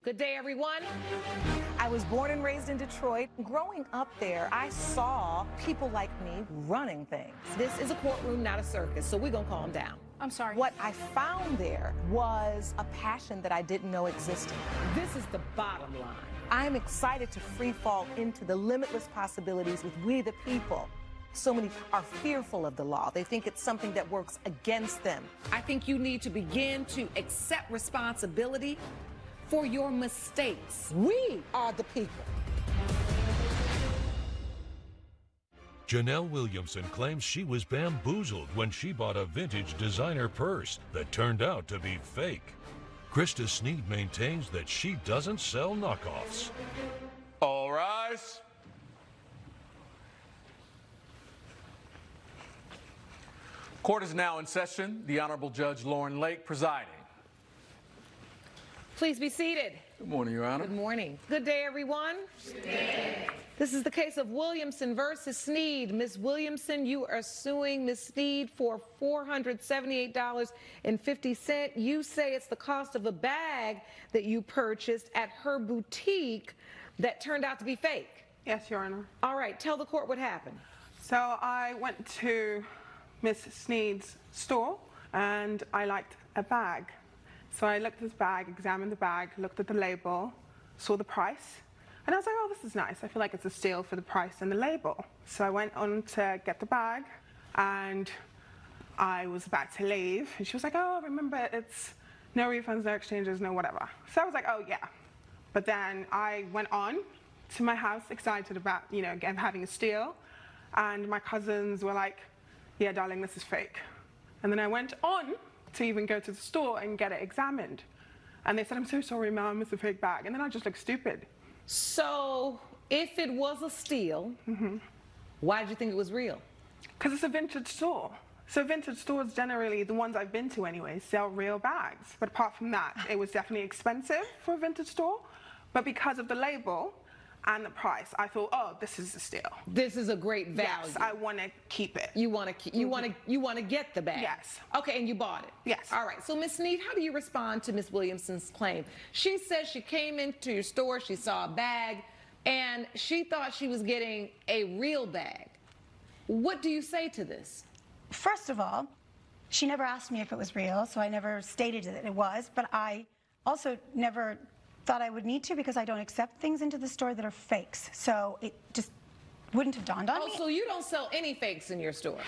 Good day, everyone. I was born and raised in Detroit. Growing up there, I saw people like me running things. This is a courtroom, not a circus, so we're gonna calm down. I'm sorry. What I found there was a passion that I didn't know existed. This is the bottom line. I'm excited to free fall into the limitless possibilities with we the people. So many are fearful of the law. They think it's something that works against them. I think you need to begin to accept responsibility for your mistakes. We are the people. Janelle Williamson claims she was bamboozled when she bought a vintage designer purse that turned out to be fake. Krista Sneed maintains that she doesn't sell knockoffs. All rise. Court is now in session. The Honorable Judge Lauren Lake presiding. Please be seated. Good morning, Your Honor. Good morning. Good day, everyone. Good day. This is the case of Williamson versus Sneed. Ms. Williamson, you are suing Ms. Sneed for $478.50. You say it's the cost of a bag that you purchased at her boutique that turned out to be fake. Yes, Your Honor. All right, tell the court what happened. So I went to Miss Sneed's store and I liked a bag. So I looked at this bag, examined the bag, looked at the label, saw the price, and I was like, oh, this is nice. I feel like it's a steal for the price and the label. So I went on to get the bag, and I was about to leave, and she was like, oh, remember, it's no refunds, no exchanges, no whatever. So I was like, oh, yeah. But then I went on to my house, excited about, again, having a steal, and my cousins were like, yeah, darling, this is fake. And then I went on to even go to the store and get it examined. And they said, I'm so sorry, Mom, it's a fake bag. And then I just looked stupid. So if it was a steal, why did you think it was real? Because it's a vintage store. So vintage stores, generally, the ones I've been to anyway, sell real bags. But apart from that, it was definitely expensive for a vintage store. But because of the label and the price, I thought, oh, this is a steal. This is a great value. Yes, I want to keep it. You want to keep, you want to get the bag. Yes. Okay, and you bought it. Yes. All right. So Ms. Sneed, how do you respond to Ms. Williamson's claim? She says she came into your store, she saw a bag, and she thought she was getting a real bag. What do you say to this? First of all, she never asked me if it was real, so I never stated that it was, but I also never thought I would need to because I don't accept things into the store that are fakes. So it just wouldn't have dawned on me. Oh, so you don't sell any fakes in your store?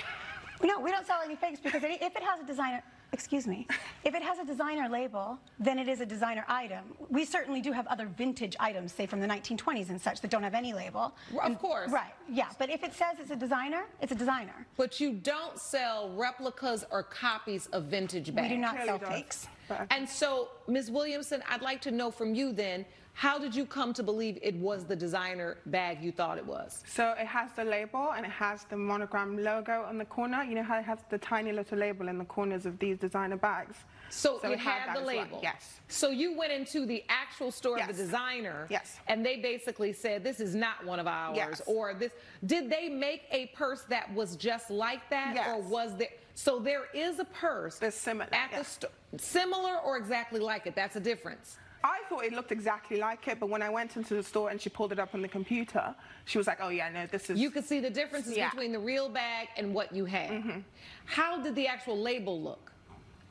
No, we don't sell any fakes because if it has a designer, excuse me, if it has a designer label, then it is a designer item. We certainly do have other vintage items, say from the 1920s and such, that don't have any label. Of course. Right, yeah, but if it says it's a designer, it's a designer. But you don't sell replicas or copies of vintage bags. We do not sell does. fakes. And so, Ms. Williamson, I'd like to know from you then, how did you come to believe it was the designer bag you thought it was? So it has the label and it has the monogram logo on the corner. You know how it has the tiny little label in the corners of these designer bags? So it had had that the as well. label? Yes. So you went into the actual store of Yes. the designer, Yes. and they basically said, this is not one of ours, Yes. or this. Did they make a purse that was just like that, Yes. or was there? So there is a purse That's similar, at the yes. store, similar or exactly like it. That's a difference. I thought it looked exactly like it, but when I went into the store and she pulled it up on the computer, she was like, oh yeah, no, this is... You could see the differences Yeah. between the real bag and what you had. How did the actual label look?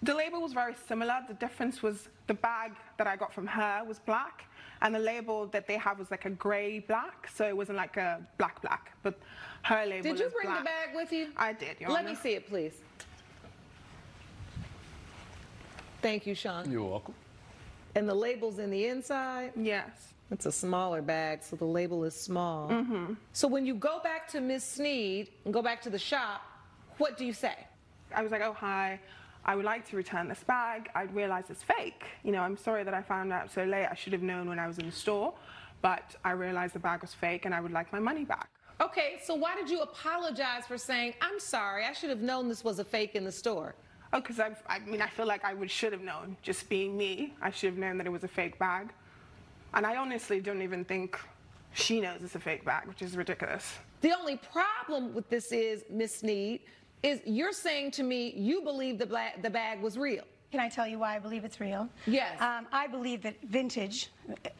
The label was very similar. The difference was the bag that I got from her was black, and the label that they have was like a grey black, so it wasn't like a black, but her label Did you is bring black. the bag with you? I did, Your Let Honor. me see it, please. Thank you, Sean. You're welcome. And the label's in the inside? Yes. It's a smaller bag, so the label is small. So when you go back to Miss Sneed and go back to the shop, what do you say? I was like, oh, hi, I would like to return this bag. I realized it's fake. I'm sorry that I found out so late. I should have known when I was in the store, but I realized the bag was fake and I would like my money back. Okay, so why did you apologize for saying, I'm sorry, I should have known this was a fake in the store? Oh, because I feel like I should have known, just being me. I should have known that it was a fake bag. And I honestly don't even think she knows it's a fake bag, which is ridiculous. The only problem with this is, Miss Sneed, is you're saying to me you believe the bag was real. Can I tell you why I believe it's real? Yes. I believe that vintage,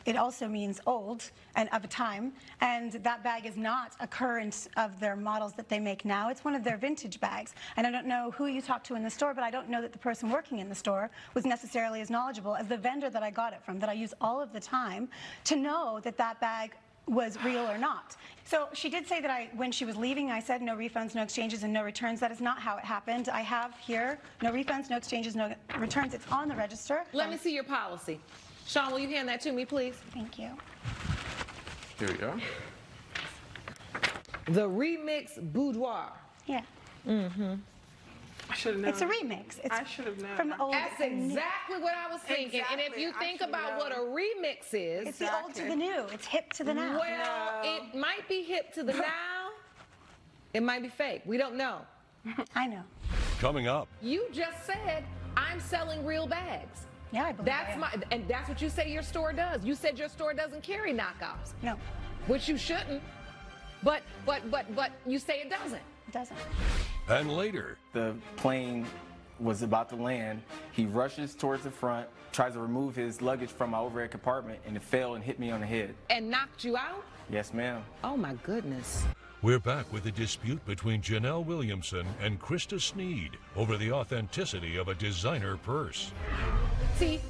it also means old and of a time, and that bag is not a current of their models that they make now. It's one of their vintage bags. And I don't know who you talked to in the store, but I don't know that the person working in the store was necessarily as knowledgeable as the vendor that I got it from, that I use all of the time, to know that that bag was real or not. So she did say that when she was leaving, I said no refunds, no exchanges, and no returns. That is not how it happened. I have here no refunds, no exchanges, no returns. It's on the register. Let me see your policy. Sean, will you hand that to me, please? Thank you. Here we are. The Remix Boudoir. Yeah. I should have known. It's a remix. It's I should have known. from the old. That's exactly what I was thinking. And if Exactly. you I think should about know. what a remix is, It's the old to the new. It's hip to the now. well, it might be hip to the now. It might be fake. We don't know. I know. Coming up, You just said I'm selling real bags. Yeah, I believe I am. And that's what you say your store does. You said your store doesn't carry knockoffs, No, which you shouldn't. But you say it doesn't. it doesn't. and later, The plane was about to land. He rushes towards the front, tries to remove his luggage from my overhead compartment, and it fell and hit me on the head. And knocked you out? Yes, ma'am. Oh my goodness. we're back with a dispute between Janelle Williamson and Krista Sneed over the authenticity of a designer purse. See,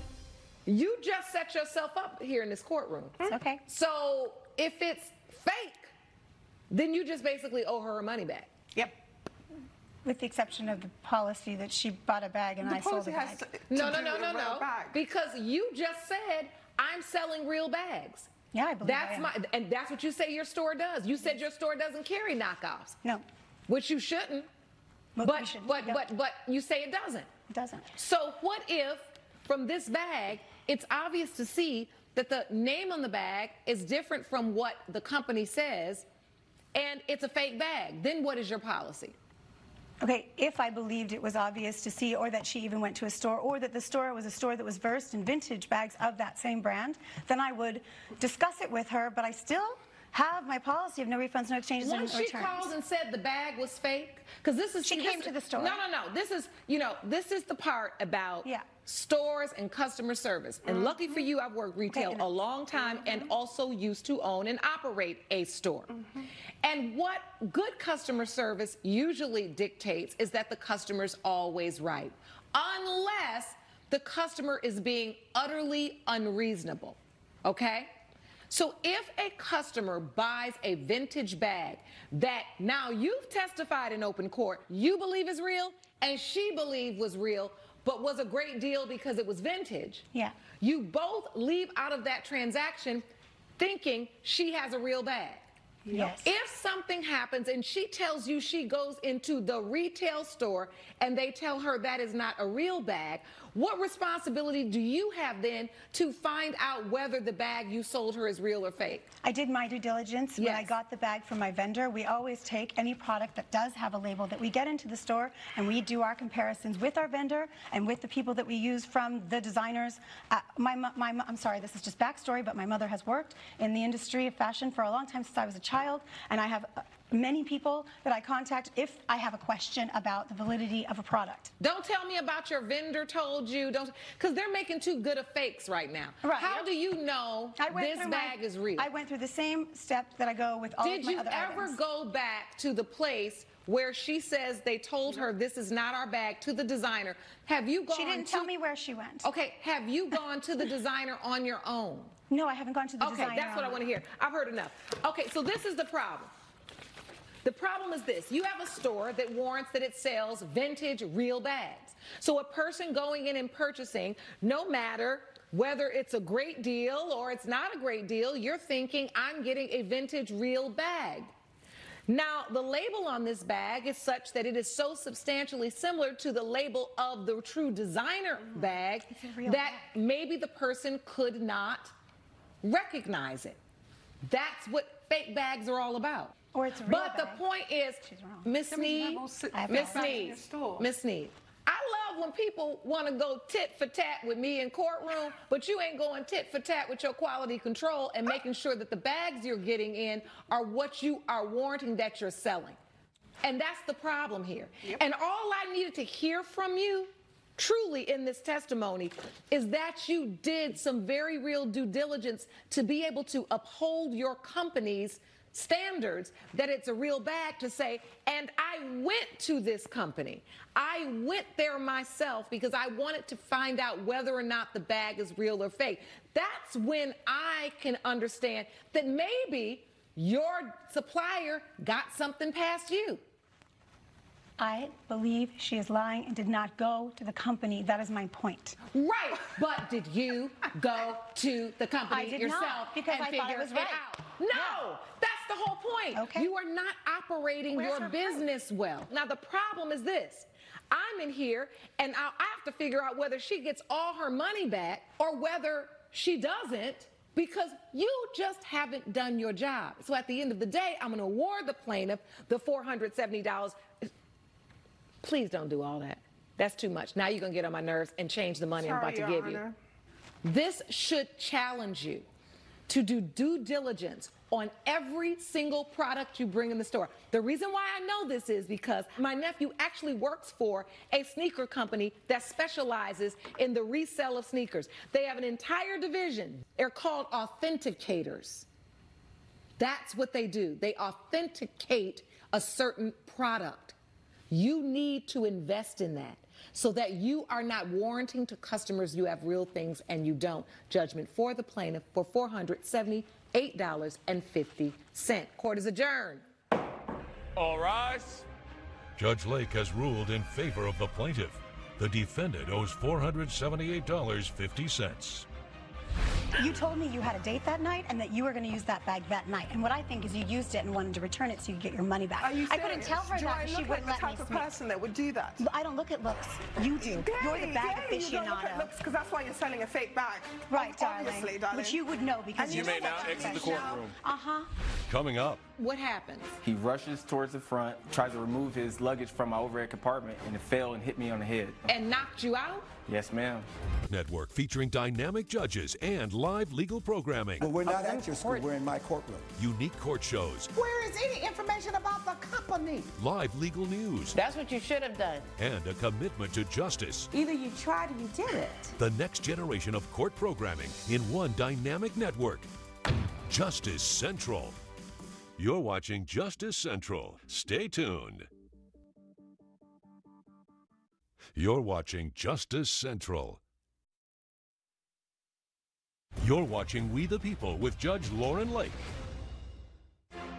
you just set yourself up here in this courtroom. It's okay. So if it's fake, then you just basically owe her money back. Yep. With the exception of the policy that she bought a bag and I sold policy the has bag. to No. do with a real bag. Because you just said I'm selling real bags. Yeah, I believe I am. And that's what you say your store does. You said your store doesn't carry knockoffs, No, which you shouldn't. but we shouldn't. No, But you say it doesn't. it doesn't. So what if from this bag it's obvious to see that the name on the bag is different from what the company says and it's a fake bag? Then what is your policy? Okay, if I believed it was obvious to see, or that she even went to a store, or that the store was a store that was versed in vintage bags of that same brand, then I would discuss it with her, but I still have my policy of no refunds, no exchanges, and Once no she returns. called and said the bag was fake, because this is She came to the store. No. This is this is the part about Yeah. stores and customer service. And lucky for you, I've worked retail Okay. a long time and also used to own and operate a store. And what good customer service usually dictates is that the customer's always right, unless the customer is being utterly unreasonable. Okay? So if a customer buys a vintage bag that now you've testified in open court, you believe is real and she believed was real, but was a great deal because it was vintage. Yeah. You both leave out of that transaction thinking she has a real bag. Yes. If something happens and she tells you she goes into the retail store and they tell her that is not a real bag, what responsibility do you have then to find out whether the bag you sold her is real or fake? I did my due diligence when I Yes. got the bag from my vendor. We always take any product that does have a label that we get into the store, and we do our comparisons with our vendor and with the people that we use from the designers. I'm sorry, this is just backstory, but my mother has worked in the industry of fashion for a long time since I was a child, and I have many people that I contact if I have a question about the validity of a product. Don't tell me about your vendor told you, because they're making too good of fakes right now. Right. How do you know this bag is real? I went through the same steps that I go with all Did of my you other ever items. go back to the place where she says they told her this is not our bag, to the designer? Have you gone She didn't tell me where she went. Okay, have you gone to the designer on your own? No, I haven't gone to the designer. Okay, that's what I want to hear. I've heard enough. Okay, so this is the problem. The problem is this. You have a store that warrants that it sells vintage real bags. So a person going in and purchasing, no matter whether it's a great deal or it's not a great deal, you're thinking, I'm getting a vintage real bag. Now, the label on this bag is such that it is so substantially similar to the label of the true designer bag a real that bag. maybe the person could not recognize it. That's what fake bags are all about. Or it's a real But bag. the point is, She's wrong. Miss Sneed, Miss Sneed, Miss Sneed, I love when people want to go tit for tat with me in courtroom, but you ain't going tit for tat with your quality control and making sure that the bags you're getting in are what you are warranting that you're selling. And that's the problem here. And all I needed to hear from you truly in this testimony is that you did some very real due diligence to be able to uphold your company's standards, that it's a real bag, to say, and I went to this company. I went there myself because I wanted to find out whether or not the bag is real or fake. That's when I can understand that maybe your supplier got something past you. I believe she is lying and did not go to the company. That is my point. Right, but did you go to the company I did yourself not, because and I thought it was right. out? No, that's the whole point. Okay. You are not operating your business well. Now, the problem is this. I'm in here, and I have to figure out whether she gets all her money back or whether she doesn't, because you just haven't done your job. So at the end of the day, I'm going to award the plaintiff the $470. Please don't do all that. That's too much. Now you're going to get on my nerves and change the money I'm about to give you. This should challenge you to do due diligence on every single product you bring in the store. The reason why I know this is because my nephew actually works for a sneaker company that specializes in the resale of sneakers. They have an entire division. They're called authenticators. That's what they do. They authenticate a certain product. You need to invest in that so that you are not warranting to customers you have real things and you don't. Judgment for the plaintiff for $478.50. Court is adjourned. All rise. Judge Lake has ruled in favor of the plaintiff. The defendant owes $478.50. You told me you had a date that night and that you were going to use that bag that night. And what I think is you used it and wanted to return it so you could get your money back. Are you serious? I couldn't tell her that she wouldn't let me. Do I look like the type of person that would do that? I don't look at looks. You do. You're the bag aficionado. You don't look at looks because that's why you're selling a fake bag. Right, darling. Obviously, darling. Which you would know because You may now exit the courtroom. Uh-huh. Coming up. What happens? He rushes towards the front, tries to remove his luggage from my overhead compartment, and it fell and hit me on the head. And knocked you out? Yes, ma'am. Network featuring dynamic judges and live legal programming. Well, we're not at your school. We're in my courtroom. Unique court shows. Where is any information about the company? Live legal news. That's what you should have done. And a commitment to justice. Either you tried or you did it. The next generation of court programming in one dynamic network. Justice Central. You're watching Justice Central. Stay tuned. You're watching Justice Central. You're watching We the People with Judge Lauren Lake.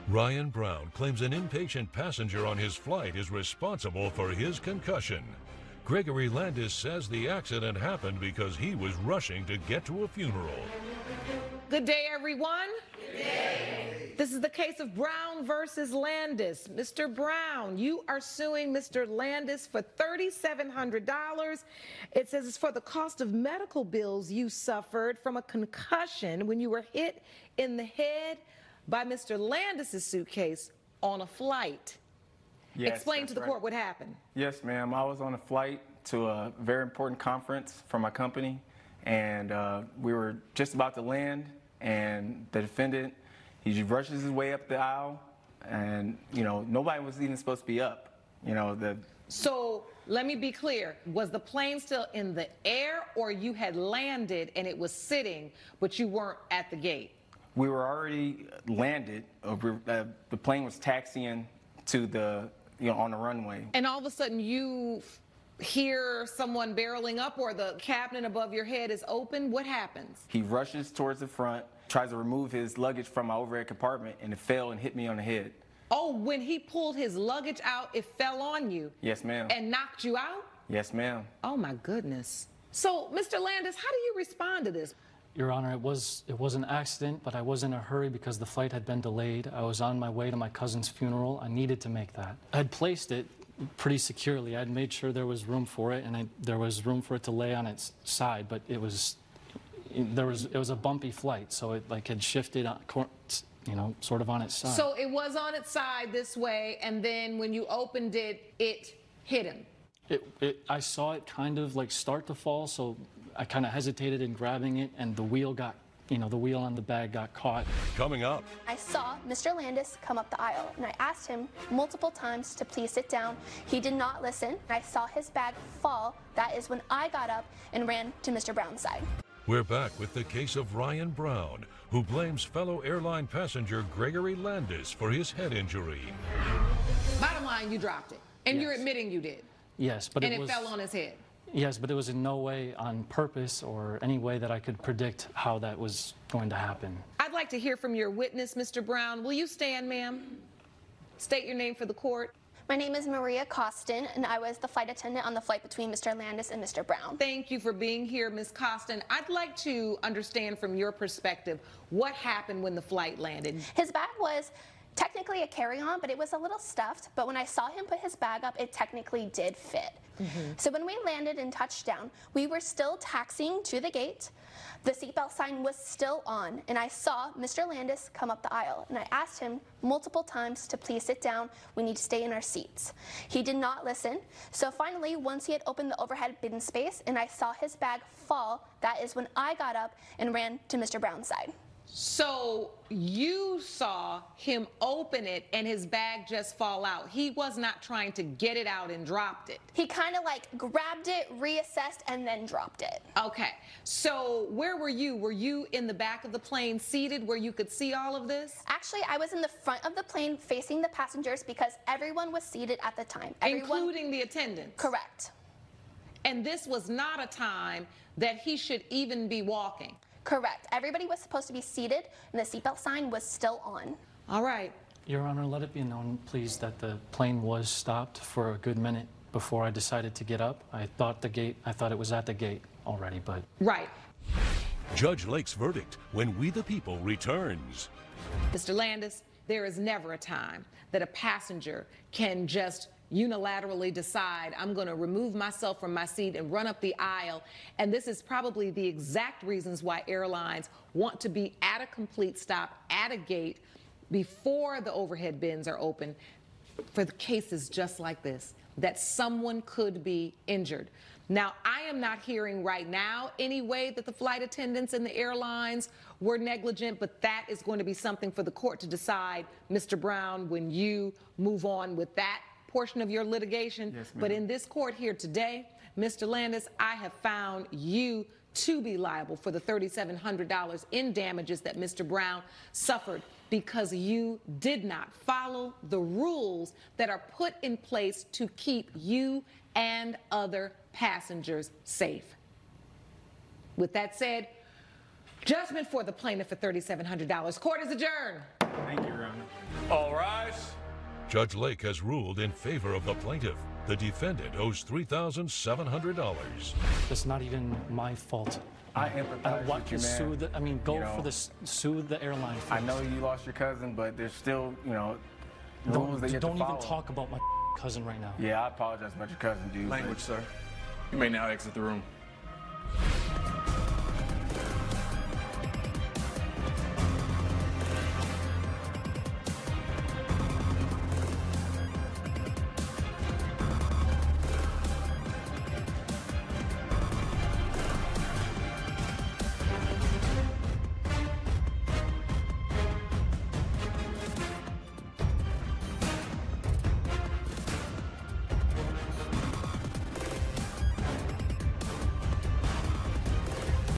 Ryan Brown claims an impatient passenger on his flight is responsible for his concussion. Gregory Landis says the accident happened because he was rushing to get to a funeral. Good day, everyone. Good day. This is the case of Brown versus Landis. Mr. Brown, you are suing Mr. Landis for $3,700. It says it's for the cost of medical bills you suffered from a concussion when you were hit in the head by Mr. Landis's suitcase on a flight. Yes, Explain to the court what happened. Yes, ma'am. I was on a flight to a very important conference for my company, and we were just about to land, and the defendant, he rushes his way up the aisle, and, you know, nobody was even supposed to be up. You know, So let me be clear. Was the plane still in the air, or you had landed and it was sitting, but you weren't at the gate? We were already landed. The plane was taxiing to the, on the runway. And all of a sudden you hear someone barreling up, or the cabinet above your head is open. What happens? He rushes towards the front, tries to remove his luggage from my overhead compartment, and it fell and hit me on the head. Oh, when he pulled his luggage out, it fell on you? Yes, ma'am. And knocked you out? Yes, ma'am. Oh, my goodness. So, Mr. Landis, how do you respond to this? Your Honor, it was an accident, but I was in a hurry because the flight had been delayed. I was on my way to my cousin's funeral. I needed to make that. I had placed it pretty securely. I had made sure there was room for it, and there was room for it to lay on its side, but it was a bumpy flight, so it had shifted, sort of on its side. So it was on its side this way, and then when you opened it, it hit him. I saw it kind of start to fall, so I kind of hesitated in grabbing it, and the wheel got the wheel on the bag got caught. Coming up, I saw Mr. Landis come up the aisle, and I asked him multiple times to please sit down. He did not listen. I saw his bag fall. That is when I got up and ran to Mr. Brown's side. we're back with the case of Ryan Brown, who blames fellow airline passenger Gregory Landis for his head injury. Bottom line, you dropped it. And you're admitting you did. Yes, but it fell on his head. Yes, but it was in no way on purpose or any way that I could predict how that was going to happen. I'd like to hear from your witness, Mr. Brown. Will you stand, ma'am? State your name for the court. My name is Maria Costin, and I was the flight attendant on the flight between Mr. Landis and Mr. Brown. Thank you for being here, Ms. Costin. I'd like to understand from your perspective what happened when the flight landed. His bag was technically a carry-on, but it was a little stuffed. But when I saw him put his bag up, it technically did fit. So when we landed and touched down, we were still taxiing to the gate. The seatbelt sign was still on, and I saw Mr. Landis come up the aisle, and I asked him multiple times to please sit down. We need to stay in our seats. He did not listen. So finally, once he had opened the overhead bin space and I saw his bag fall, that is when I got up and ran to Mr. Brown's side. So you saw him open it and his bag just fall out. He was not trying to get it out and dropped it. He kind of like grabbed it, reassessed, and then dropped it. Okay. So where were you? Were you in the back of the plane seated where you could see all of this? Actually, I was in the front of the plane facing the passengers because everyone was seated at the time. Including the attendants? Correct. And this was not a time that he should even be walking? Correct. Everybody was supposed to be seated, and the seatbelt sign was still on. All right. Your Honor, let it be known, please, that the plane was stopped for a good minute before I decided to get up. I thought it was at the gate already, but... Right. Judge Lake's verdict when We the People returns. Mr. Landis, there is never a time that a passenger can just unilaterally decide, I'm going to remove myself from my seat and run up the aisle. And this is probably the exact reasons why airlines want to be at a complete stop at a gate before the overhead bins are open for the cases just like this, that someone could be injured. Now, I am not hearing right now any way that the flight attendants and the airlines were negligent, but that is going to be something for the court to decide, Mr. Brown, when you move on with that portion of your litigation. Yes, ma'am. But in this court here today, Mr. Landis, I have found you to be liable for the $3,700 in damages that Mr. Brown suffered because you did not follow the rules that are put in place to keep you and other passengers safe. With that said, judgment for the plaintiff for $3,700. Court is adjourned. Thank you, Your Honor. All rise. Judge Lake has ruled in favor of the plaintiff. The defendant owes $3,700. It's not even my fault. I empathize I want with you, to man. sue the, I mean, go for this, sue the airline. I know you lost your cousin, but there's still, rules that you have to Don't even follow. talk about my cousin right now. Yeah, I apologize about your cousin, dude. Language, sir. You may now exit the room.